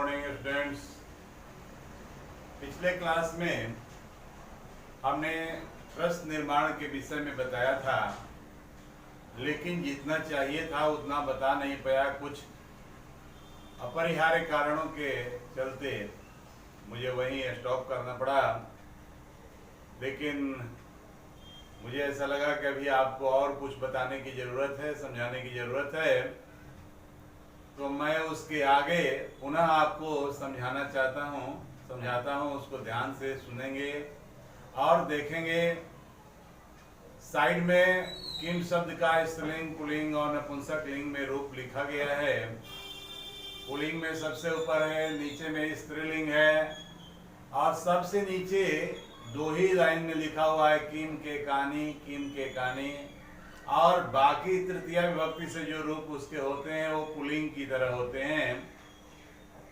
Morning students. पिछले class में हमने प्रश्न निर्माण के विषय में बताया था, लेकिन जितना चाहिए था उतना बता नहीं पाया। कुछ अपरिहार्य कारणों के चलते मुझे वहीं स्टॉप करना पड़ा। लेकिन मुझे ऐसा लगा कि अभी आपको और कुछ बताने की ज़रूरत है, समझाने की ज़रूरत है, तो मैं उसके आगे पुनः आपको समझाता हूँ। उसको ध्यान से सुनेंगे और देखेंगे। साइड में किम शब्द का स्त्रीलिंग, पुल्लिंग और नपुंसक लिंग में रूप लिखा गया है। पुल्लिंग में सबसे ऊपर है, नीचे में स्त्रीलिंग है, और सबसे नीचे दो ही लाइन में लिखा हुआ है किम के कानी, किम के कानी। और बाकी तृतीया विभक्ति से जो रूप उसके होते हैं वो पुल्लिंग की तरह होते हैं।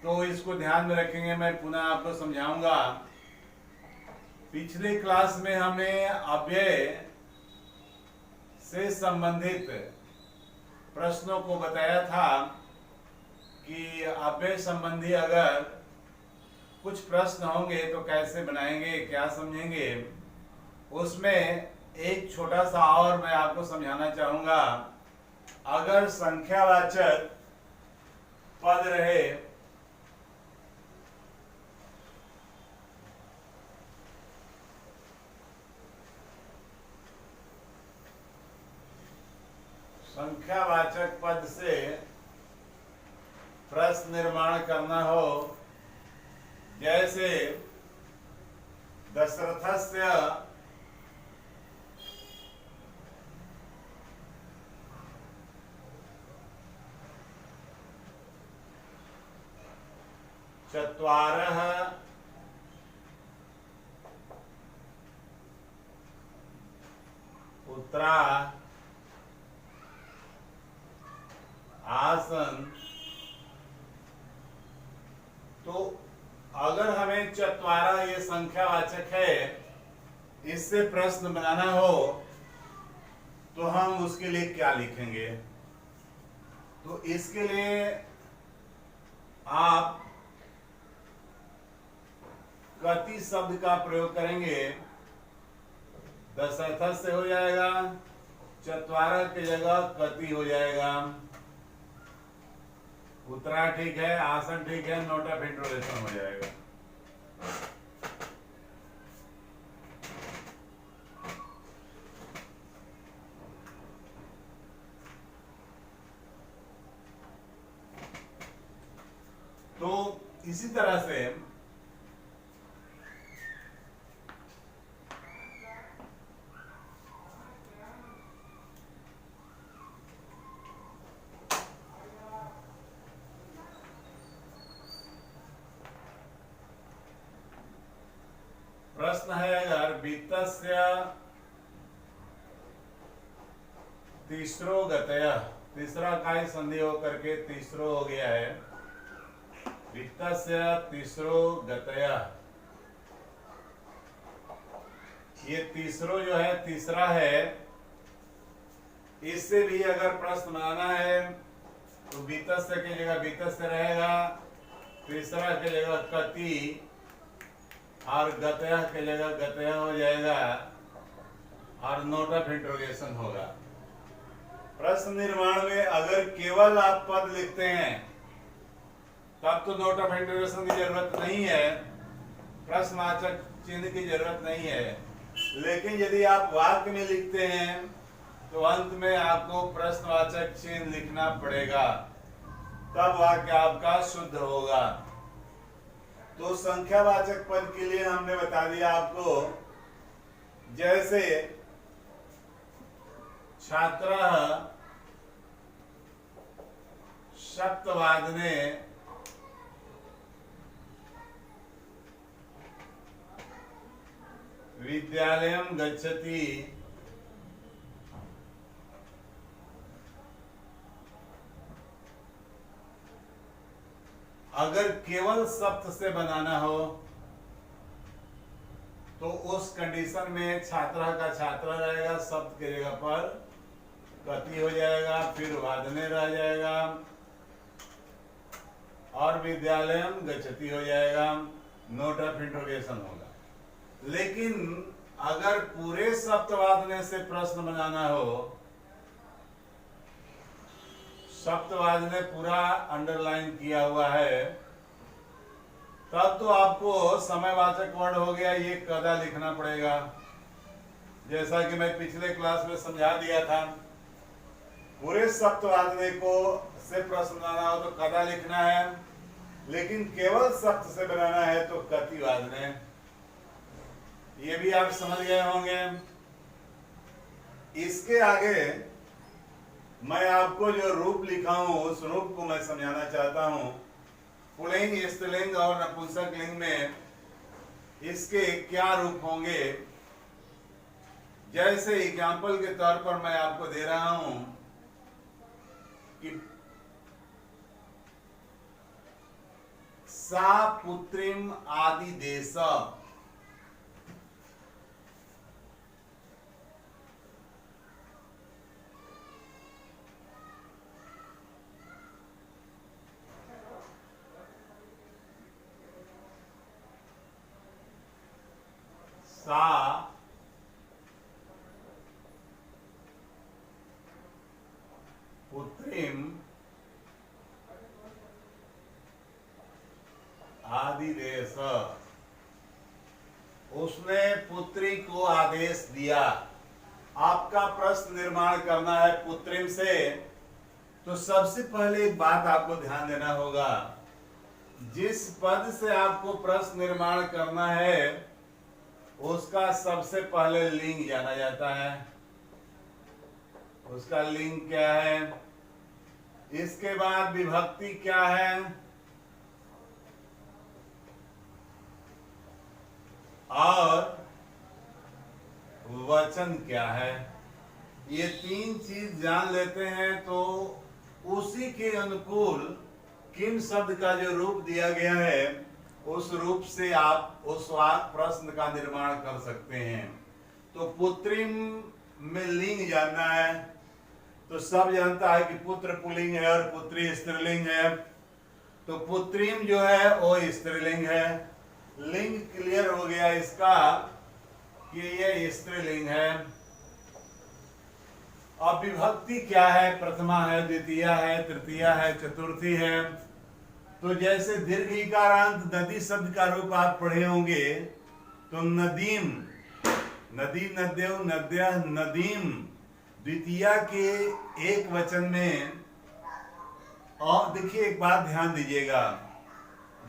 तो इसको ध्यान में रखेंगे, मैं पुनः आपको समझाऊंगा। पिछले क्लास में हमें अव्यय से संबंधित प्रश्नों को बताया था कि अव्यय संबंधी अगर कुछ प्रश्न होंगे तो कैसे बनाएंगे, क्या समझेंगे। उसमें एक छोटा सा और मैं आपको समझाना चाहूंगा। अगर संख्यावाचक पद रहे संख्यावाचक पद से प्रश्न निर्माण करना हो, जैसे दशरथस्य चत्वारः पुत्रा आसन। तो अगर हमें चत्वारा ये संख्यावाचक है, इससे प्रश्न बनाना हो तो हम उसके लिए क्या लिखेंगे। तो इसके लिए आप कति शब्द का प्रयोग करेंगे। दशरथ से हो जाएगा, चत्वारा की जगह कति हो जाएगा। उत्तरा ठीक है, आसन ठीक है, नोट ऑफ इंट्रोगेशन हो जाएगा। तो इसी तरह से प्रश्न है, अगर वित्तस्य तीसरो गतयः, तीसरा का ही संधि होकर के तीसरो हो गया है। वित्तस्य तीसरो गतयः, ये तीसरो जो है तीसरा है, इससे भी अगर प्रश्न बनाना है तो वित्तस्य की जगह वित्तस्य रहेगा, तीसरा की जगह कति, और गतयः की जगह गतयः हो जाएगा, और नोट ऑफ इंट्रोगेशन होगा। प्रश्न निर्माण में अगर केवल आप पद लिखते हैं तब तो नोट ऑफ इंट्रोगेशन की जरूरत नहीं है, प्रश्नवाचक चिन्ह की जरूरत नहीं है। लेकिन यदि आप वाक्य में लिखते हैं तो अंत में आपको प्रश्नवाचक चिन्ह लिखना पड़ेगा, तब वाक्य आपका शुद्ध होगा। तो संख्यावाचक पद के लिए हमने बता दिया आपको, जैसे छात्रः सप्तवादने विद्यालयं गच्छति, अगर केवल सप्त से बनाना हो तो उस कंडीशन में छात्रा का छात्रा रहेगा, सप्त की जगह पर कति हो जाएगा, फिर वादने रह जाएगा। और विद्यालयम गच्छति हो जाएगा, नोट ऑफ इंट्रोगेशन होगा। लेकिन अगर पूरे सप्तवादने से प्रश्न बनाना हो, सप्तवादने पूरा अंडरलाइन किया हुआ है, तब तो आपको समयवाचक वर्ण हो गया ये कदा लिखना पड़ेगा। जैसा कि मैं पिछले क्लास में समझा दिया था, पूरे सप्तवादने को से प्रश्न बनाना हो तो कदा लिखना है, लेकिन केवल सप्त से बनाना है तो कतिवादने। ये भी आप समझ गए होंगे। इसके आगे मैं आपको जो रूप लिखा हूं उस रूप को मैं समझाना चाहता हूं। पुल्लिंग, स्त्रीलिंग और नपुंसक लिंग में इसके क्या रूप होंगे। जैसे एग्जाम्पल के तौर पर मैं आपको दे रहा हूं कि सा पुत्रीम आदि देश, सा पुत्रीम आदिदेश, उसने पुत्री को आदेश दिया। आपका प्रश्न निर्माण करना है पुत्रिम से, तो सबसे पहले एक बात आपको ध्यान देना होगा। जिस पद से आपको प्रश्न निर्माण करना है उसका सबसे पहले लिंग जाना जाता है। उसका लिंग क्या है, इसके बाद विभक्ति क्या है, और वचन क्या है। ये तीन चीज जान लेते हैं तो उसी के अनुकूल किन शब्द का जो रूप दिया गया है उस रूप से आप उस प्रश्न का निर्माण कर सकते हैं। तो पुत्रिम में लिंग जानना है, तो सब जानता है कि पुत्र पुल्लिंग है और पुत्री स्त्रीलिंग है। तो पुत्रिम जो है वो स्त्रीलिंग है। लिंग क्लियर हो गया इसका कि ये स्त्रीलिंग है। अब विभक्ति क्या है, प्रथमा है, द्वितीया है, तृतीया है, चतुर्थी है। तो जैसे दीर्घ इकारांत नदी शब्द का रूप आप पढ़े होंगे, तो नदीम, नदी, नद्यो, नद्या, नदीम द्वितीया के एक वचन में। और देखिए एक बात ध्यान दीजिएगा,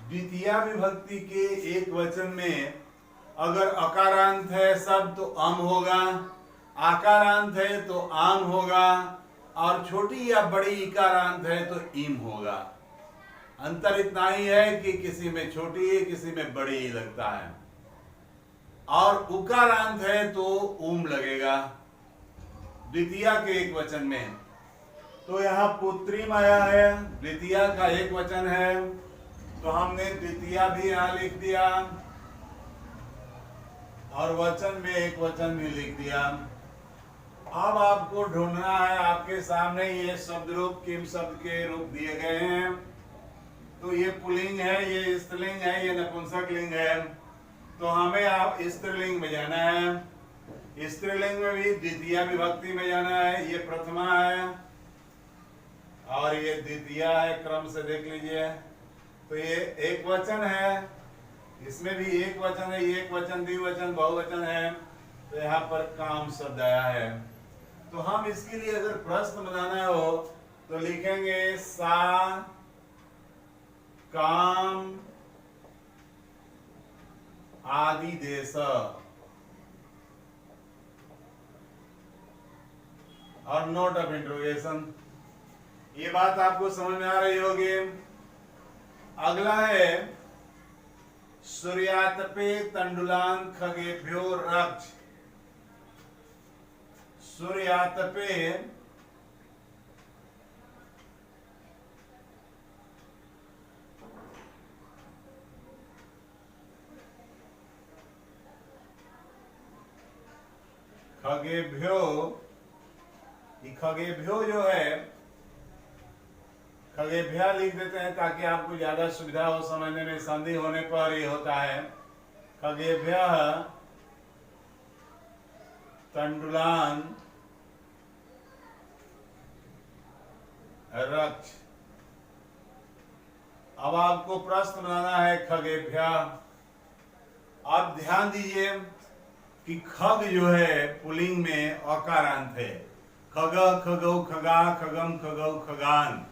द्वितीया विभक्ति के एक वचन में अगर अकारांत है शब्द तो अम होगा, आकारांत है तो आम होगा, और छोटी या बड़ी इकारांत है तो ईम होगा। अंतर इतना ही है कि किसी में छोटी किसी में बड़ी लगता है, और उकारांत है तो ऊम लगेगा द्वितीया के एक वचन में। तो यहाँ पुत्रीम आया है, द्वितीया का एक वचन है, तो हमने द्वितीया भी यहाँ लिख दिया और वचन में एक वचन भी लिख दिया। अब आपको ढूंढना है, आपके सामने ये शब्द रूप किन शब्द के रूप दिए गए हैं। तो ये पुल्लिंग है, ये स्त्रीलिंग है, ये नपुंसक लिंग है। तो हमें आप स्त्रीलिंग में जाना है। स्त्रीलिंग में भी द्वितीया विभक्ति में जाना है। ये प्रथमा है और ये द्वितीया है, क्रम से देख लीजिए। तो ये एक वचन है, इसमें भी एक वचन है, एक वचन, द्विवचन, बहुवचन है। तो यहाँ पर काम शब्द आया है। तो हम इसके लिए अगर प्रश्न बनाना हो तो लिखेंगे सा काम आदि देश, और नोट ऑफ इंट्रोगेशन। ये बात आपको समझ में आ रही होगी। अगला है सूर्यातपे तंडुलान खगेभ्यो रक्ष। सूर्यातपे खगेभ्यो, खगेभ्यो जो है खगेभ्य लिख देते हैं ताकि आपको ज्यादा सुविधा हो समझने में। संधि होने पर ये होता है खगेभ्य तंडुलान रक्ष। अब आपको प्रश्न बनाना है खगेभ्य। आप ध्यान दीजिए कि खग जो है पुल्लिंग में अकारांत है। खग, खगौ, खगा, खगम, खगौ, खगान।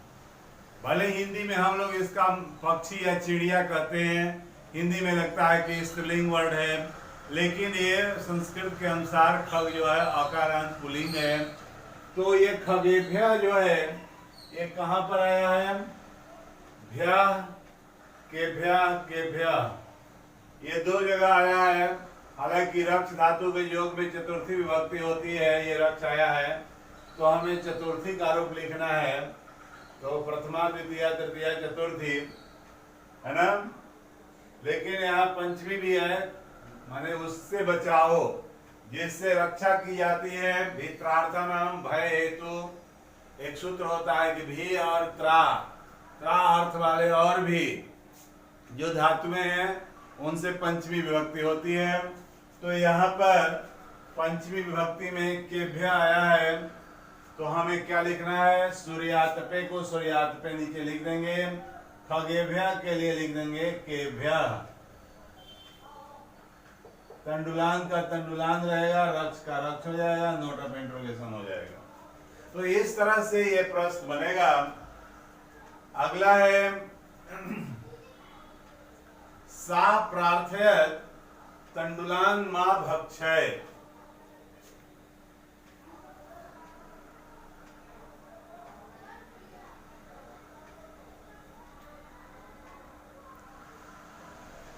भले हिंदी में हम लोग इसका पक्षी या चिड़िया कहते हैं, हिंदी में लगता है कि स्त्रीलिंग वर्ड है, लेकिन ये संस्कृत के अनुसार खग जो है अकारांत पुल्लिंग है। तो ये खगेभ्य जो है ये कहाँ पर आया है? भ्य, केभ्य, केभ्य, ये दो जगह आया है। हालांकि रक्ष धातु के योग में चतुर्थी विभक्ति होती है, ये रक्ष आया है तो हमें चतुर्थी का रूप लिखना है। तो प्रथमा, द्वितीय, तृतीय, चतुर्थी है ना। लेकिन यहाँ पंचमी भी है, माने उससे बचाओ जिससे रक्षा की जाती है। भित्रार्थनम भय हेतु एक सूत्र होता है कि भी और त्रा, त्रा अर्थ वाले और भी जो धातुएं हैं उनसे पंचमी विभक्ति होती है। तो यहाँ पर पंचमी विभक्ति में केभ्य आया है तो हमें क्या लिखना है? सूर्यातपे को सूर्यातपे नीचे लिख देंगे, खगेभ्य के लिए लिख देंगे केभ्य। तंडुलान का तंडुलान रहेगा, रक्ष का रक्ष हो जाएगा, नोट ऑफ इंट्रोगेशन हो जाएगा। तो इस तरह से ये प्रश्न बनेगा। अगला है सा प्रार्थयत तंडुलान मा भक्षय।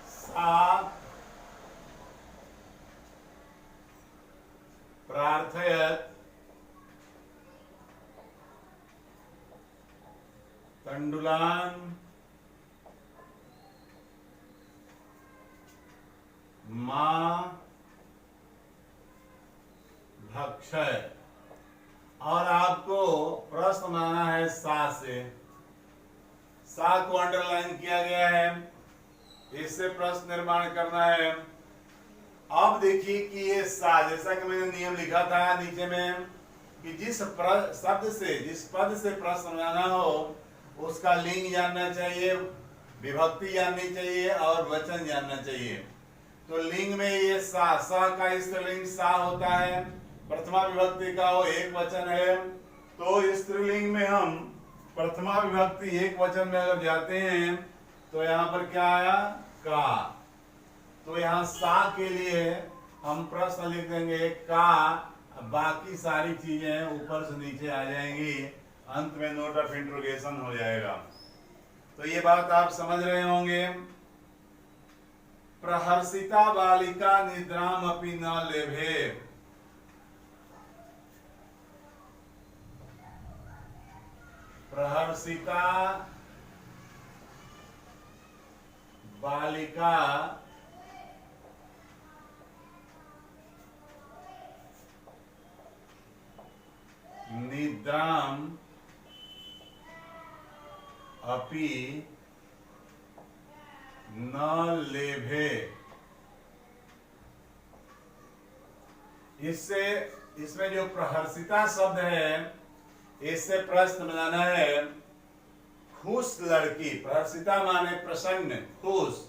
सा प्रार्थयत तंडुलान मां भक्षय। और आपको प्रश्न बनाना है सा से। सा को अंडरलाइन किया गया है, इससे प्रश्न निर्माण करना है। अब देखिए कि ये सा, जैसा कि मैंने नियम लिखा था नीचे में कि जिस शब्द से, जिस पद से प्रश्न बनाना हो उसका लिंग जानना चाहिए, विभक्ति जाननी चाहिए और वचन जानना चाहिए। तो लिंग में ये सा, सा का स्त्रीलिंग सा होता है, प्रथमा विभक्ति का वो एक वचन है। तो स्त्रीलिंग में हम प्रथमा विभक्ति एक वचन में अगर जाते हैं तो यहाँ पर क्या आया? का। तो यहाँ सा के लिए हम प्रश्न लिख देंगे का, बाकी सारी चीजें ऊपर से नीचे आ जाएंगी, अंत में नोट ऑफ इंट्रोगेशन हो जाएगा। तो ये बात आप समझ रहे होंगे। प्रहर्षिता बालिका निद्राम अपि न लेभे। प्रहर्षिता बालिका निद्राम अपि न लेभे। इससे, इसमें जो प्रहर्षिता शब्द है इससे प्रश्न बनाना है खुश लड़की। प्रहर्षिता माने प्रसन्न, खुश,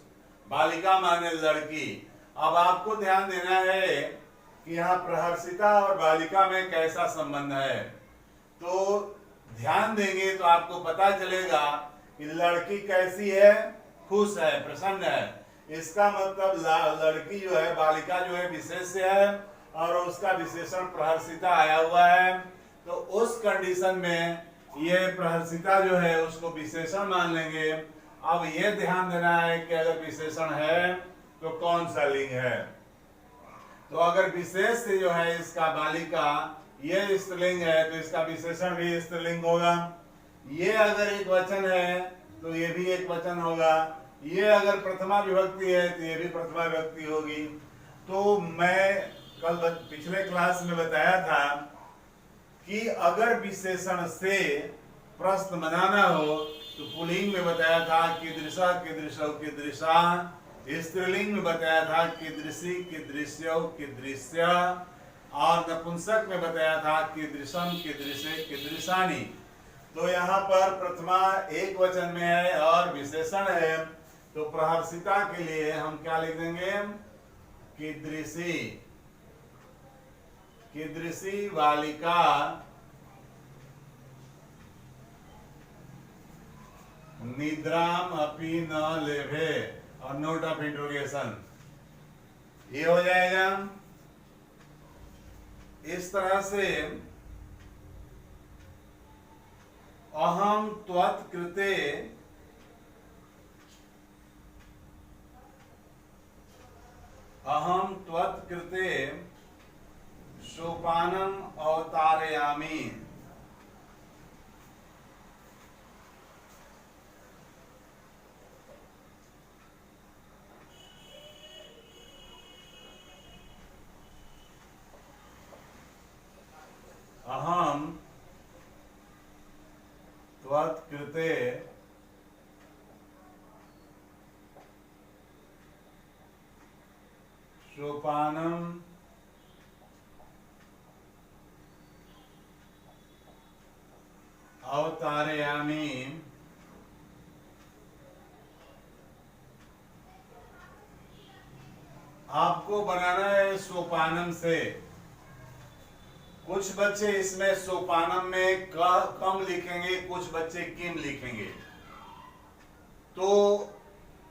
बालिका माने लड़की। अब आपको ध्यान देना है कि यहाँ प्रहर्षिता और बालिका में कैसा संबंध है। तो ध्यान देंगे तो आपको पता चलेगा कि लड़की कैसी है? खुश है, प्रसन्न है। इसका मतलब लड़की जो है, बालिका जो है विशेष्य है और उसका विशेषण प्रहर्षिता आया हुआ है। तो उस कंडीशन में ये प्रहर्षिता जो है उसको विशेषण मान लेंगे। अब ये ध्यान देना है कि अगर विशेषण है तो कौन सा लिंग है। तो अगर विशेष से जो है इसका बालिका, ये स्त्रीलिंग है तो इसका विशेषण भी स्त्रीलिंग होगा। ये अगर एक वचन है तो ये भी एक वचन होगा। ये अगर प्रथमा विभक्ति है तो ये भी प्रथमा विभक्ति होगी। तो मैं कल पिछले क्लास में बताया था कि अगर विशेषण से प्रश्न बनाना हो तो पुल्लिंग में बताया था कीदृशा कीदृशौ कीदृशा, स्त्रीलिंग में बताया था कीदृशी कीदृश्यौ कीदृश्य, और नपुंसक में बताया था कीदृशम कीदृशे कीदृशानी। तो यहाँ पर प्रथमा एक वचन में है और विशेषण है, तो प्रहर्षिता के लिए हम क्या लिख देंगे, कीदृशी, कीदृशी बालिका निद्राम अपि न लेभे, और नोट ऑफ इंट्रोगेशन, ये हो जाएगा। इस तरह से अहम त्वत्कृते अहम त्वत्कृते सोपानम अवतारयामि। अहम त्वत्कृते सोपानम अवतारयामि। आपको बनाना है सोपानम से। कुछ बच्चे इसमें सोपानम में कम लिखेंगे, कुछ बच्चे किम लिखेंगे। तो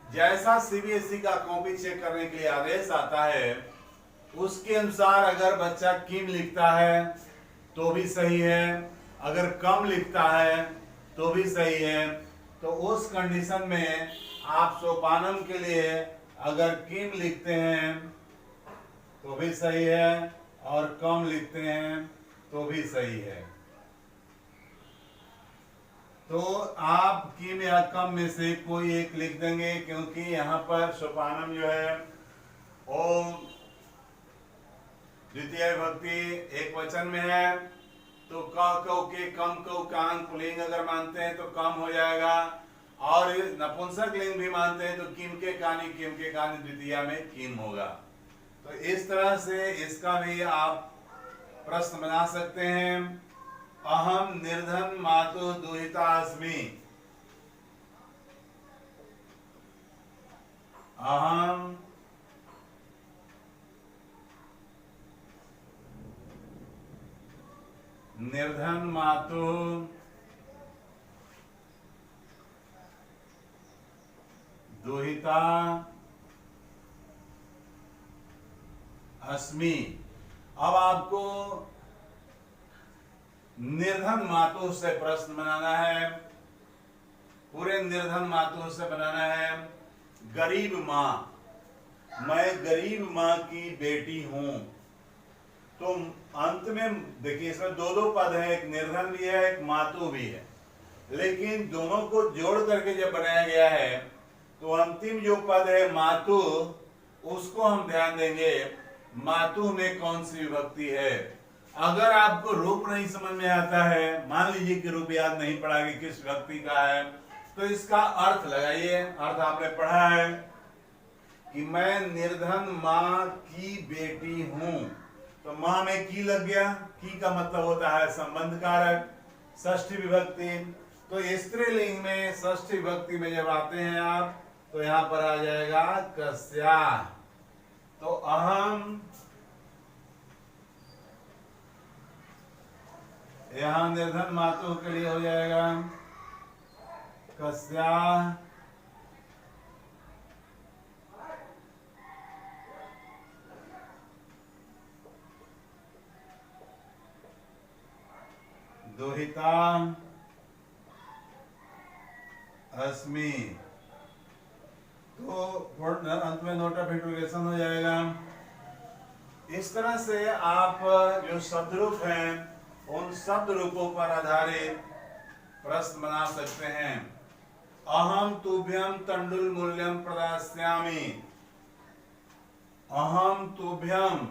जैसा सीबीएसई का कॉपी चेक करने के लिए आदेश आता है उसके अनुसार अगर बच्चा किम लिखता है तो भी सही है, अगर कम लिखता है तो भी सही है। तो उस कंडीशन में आप सोपानम के लिए अगर किम लिखते हैं तो भी सही है और कम लिखते हैं तो भी सही है। तो आप किम या कम में से कोई एक लिख देंगे, क्योंकि यहाँ पर सोपानम जो है वो द्वितीय विभक्ति एक वचन में है, तो क कौ के कम कौ कान पुल्लिंग अगर मानते हैं तो कम हो जाएगा, और नपुंसक लिंग भी मानते हैं तो किम के कानी द्वितीय में किम होगा। तो इस तरह से इसका भी आप प्रश्न बना सकते हैं। अहम निर्धन मातु दुहिता अस्मि। अहम निर्धन मातु दुहिता अस्मि। अब आपको निर्धन मातु से प्रश्न बनाना है, पूरे निर्धन मातु से बनाना है। गरीब माँ, मैं गरीब माँ की बेटी हूं। तो अंत में देखिए इसमें दो दो पद है, एक निर्धन भी है एक मातु भी है, लेकिन दोनों को जोड़ करके जब बनाया गया है तो अंतिम जो पद है मातु, उसको हम ध्यान देंगे मातु में कौन सी विभक्ति है। अगर आपको रूप नहीं समझ में आता है, मान लीजिए कि रूप याद नहीं पड़ा कि किस विभक्ति का है, तो इसका अर्थ लगाइए। अर्थ आपने पढ़ा है कि मैं निर्धन माँ की बेटी हूं, तो माँ में की लग गया। की का मतलब होता है संबंध कारक, षष्ठी विभक्ति। तो स्त्रीलिंग में षष्ठी विभक्ति में जब आते हैं आप, तो यहाँ पर आ जाएगा कस्या। तो अहम, यहाँ निर्धन मातु के लिए हो जाएगा कस्या दुहिता अस्मि। तो अंत में नोट ऑफ इंट्रोगेशन हो जाएगा। इस तरह से आप जो शब्द रूप हैं उन शब्द रूपों पर आधारित प्रश्न बना सकते हैं। अहम तुभ्यम तंडुल मूल्यम प्रदास्यामि। अहम तुभ्यम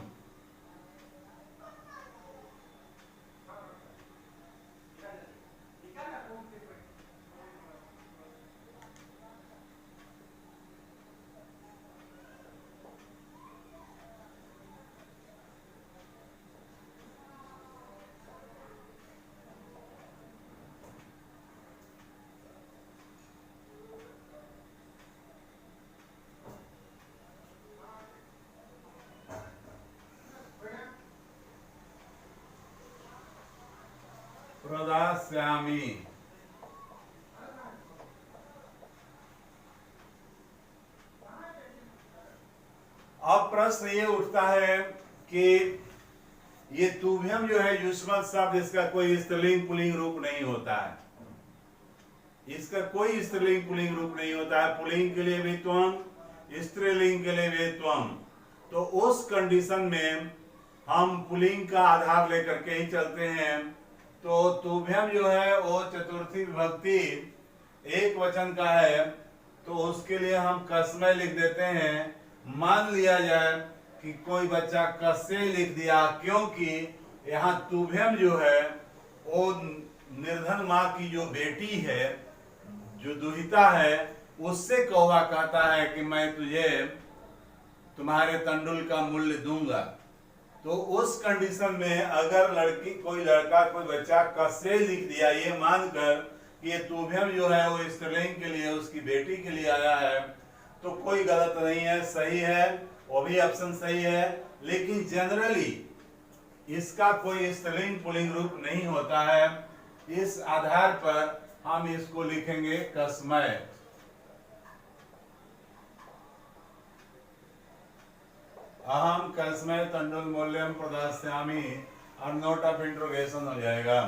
प्रदास्यामि। अब प्रश्न ये उठता है कि ये तुभ्यम जो है युष्मत शब्द, इसका कोई स्त्रीलिंग पुल्लिंग रूप नहीं होता है। इसका कोई स्त्रीलिंग पुल्लिंग रूप नहीं होता है। पुल्लिंग के लिए भी त्वम, स्त्रीलिंग के लिए भी त्वम। तो उस कंडीशन में हम पुल्लिंग का आधार लेकर के ही चलते हैं। तो तुभ्यम जो है वो चतुर्थी विभक्ति एक वचन का है, तो उसके लिए हम कसमय लिख देते हैं। मान लिया जाए कि कोई बच्चा कसे लिख दिया, क्योंकि यहाँ तुभ्यम जो है वो निर्धन माँ की जो बेटी है, जो दुहिता है, उससे कौवा कहता है कि मैं तुझे तुम्हारे तंडुल का मूल्य दूंगा। तो उस कंडीशन में अगर लड़की, कोई लड़का, कोई बच्चा कसे लिख दिया ये मानकर कि ये तुभ्यम जो है वो स्त्रीलिंग के लिए, उसकी बेटी के लिए आया है, तो कोई गलत नहीं है, सही है, वो भी ऑप्शन सही है। लेकिन जनरली इसका कोई स्त्रीलिंग पुल्लिंग रूप नहीं होता है। इस आधार पर हम इसको लिखेंगे कसमय। अहम कसमय तंडुल मूल्यम प्रदास्यामि और नोट ऑफ इंट्रोगेशन हो जाएगा।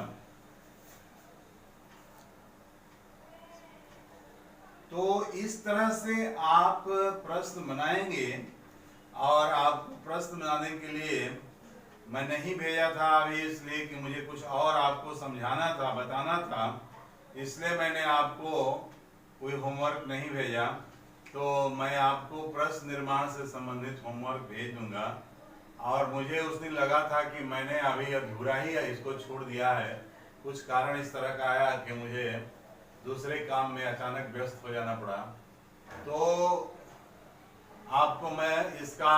तो इस तरह से आप प्रश्न बनाएंगे, और आपको प्रश्न बनाने के लिए मैं नहीं भेजा था अभी, इसलिए कि मुझे कुछ और आपको समझाना था, बताना था, इसलिए मैंने आपको कोई होमवर्क नहीं भेजा। तो मैं आपको प्रश्न निर्माण से संबंधित होमवर्क भेज दूंगा। और मुझे उस दिन लगा था कि मैंने अभी अधूरा ही इसको छोड़ दिया है, कुछ कारण इस तरह का आया कि मुझे दूसरे काम में अचानक व्यस्त हो जाना पड़ा। तो आपको मैं इसका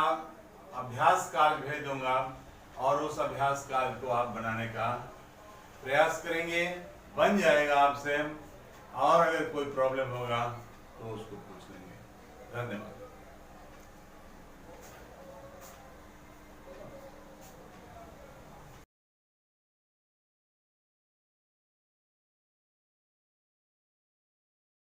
अभ्यास कार्य भेज दूंगा, और उस अभ्यास कार्य को आप बनाने का प्रयास करेंगे, बन जाएगा आपसे। और अगर कोई प्रॉब्लम होगा तो उसको पूछ लेंगे। धन्यवाद।